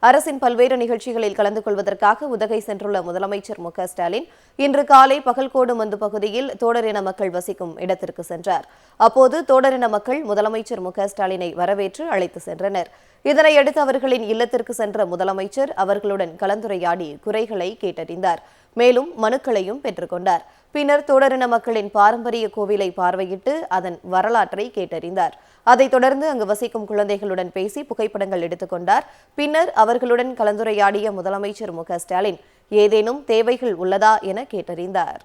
அரசின் பல்வேறு நிகழ்ச்சிகளில் கலந்து கொள்வதற்காக உதகை சென்றுள்ள முதலமைச்சர் மு.க.ஸ்டாலின் இன்று காலை பகல்கோடு மந்து பகுதியில் தோடரின மக்கள் வசிக்கும் இடத்திற்கு சென்றார். அப்போது தோடரின மக்கள் முதலமைச்சர் மு.க.ஸ்டாலினை வரவேற்று அழைத்து சென்றனர். இதனையடுத்து அவர்களின் இல்லத்திற்கு சென்ற முதலமைச்சர் அவர்களுடன் கலந்துரையாடி குறைகளை கேட்டறிந்தார். மேலும் மனுக்களையும் பெற்றுக்கொண்டார். பின்னர் தோடரின மக்களின் பாரம்பரிய கோவிலை பார்வையிட்டு அதன் வரலாற்றை கேட்டறிந்தார். அதைத் தொடர்ந்து அங்கு வசிக்கும் குழந்தைகளுடன் பேசி புகைப்படங்கள் எடுத்துக்கொண்டார். பின்னர் அவர்களுடன் கலந்துரையாடிய முதலமைச்சர் மு.க.ஸ்டாலின் ஏதேனும் தேவைகள் உள்ளதா என கேட்டறிந்தார்.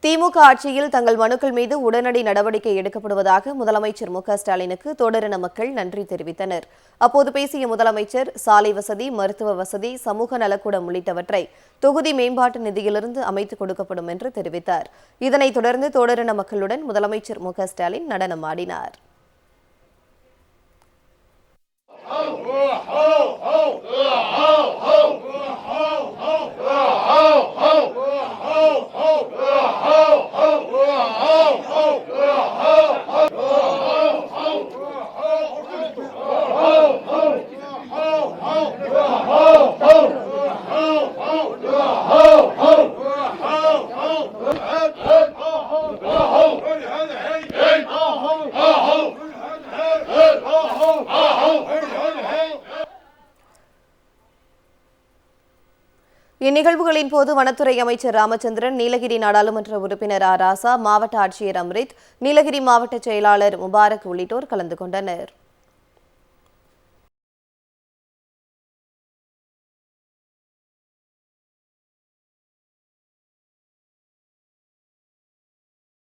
திமுக ஆட்சியில் தங்கள் மனுக்கள் மீது உடனடி நடவடிக்கை எடுக்கப்படுவதாக முதலமைச்சர் மு.க.ஸ்டாலினுக்கு தோடரின மக்கள் நன்றி தெரிவித்தனர். அப்போது பேசிய முதலமைச்சர் சாலை வசதி, மருத்துவ வசதி, சமூக நலக்கூடம் உள்ளிட்டவற்றை தொகுதி மேம்பாட்டு நிதியிலிருந்து அமைத்துக் கொடுக்கப்படும் என்று தெரிவித்தார். இதனைத் தொடர்ந்து தோடரின மக்களுடன் முதலமைச்சர் மு.க.ஸ்டாலின் நடனமாடினார். இந்நிகழ்வுகளின் போது வனத்துறை அமைச்சர் ராமச்சந்திரன், நீலகிரி நாடாளுமன்ற உறுப்பினர் ஆர். ராசா, மாவட்ட ஆட்சியர் அம்ரித், நீலகிரி மாவட்ட செயலாளர் முபாரக் உள்ளிட்டோர் கலந்து கொண்டனர்.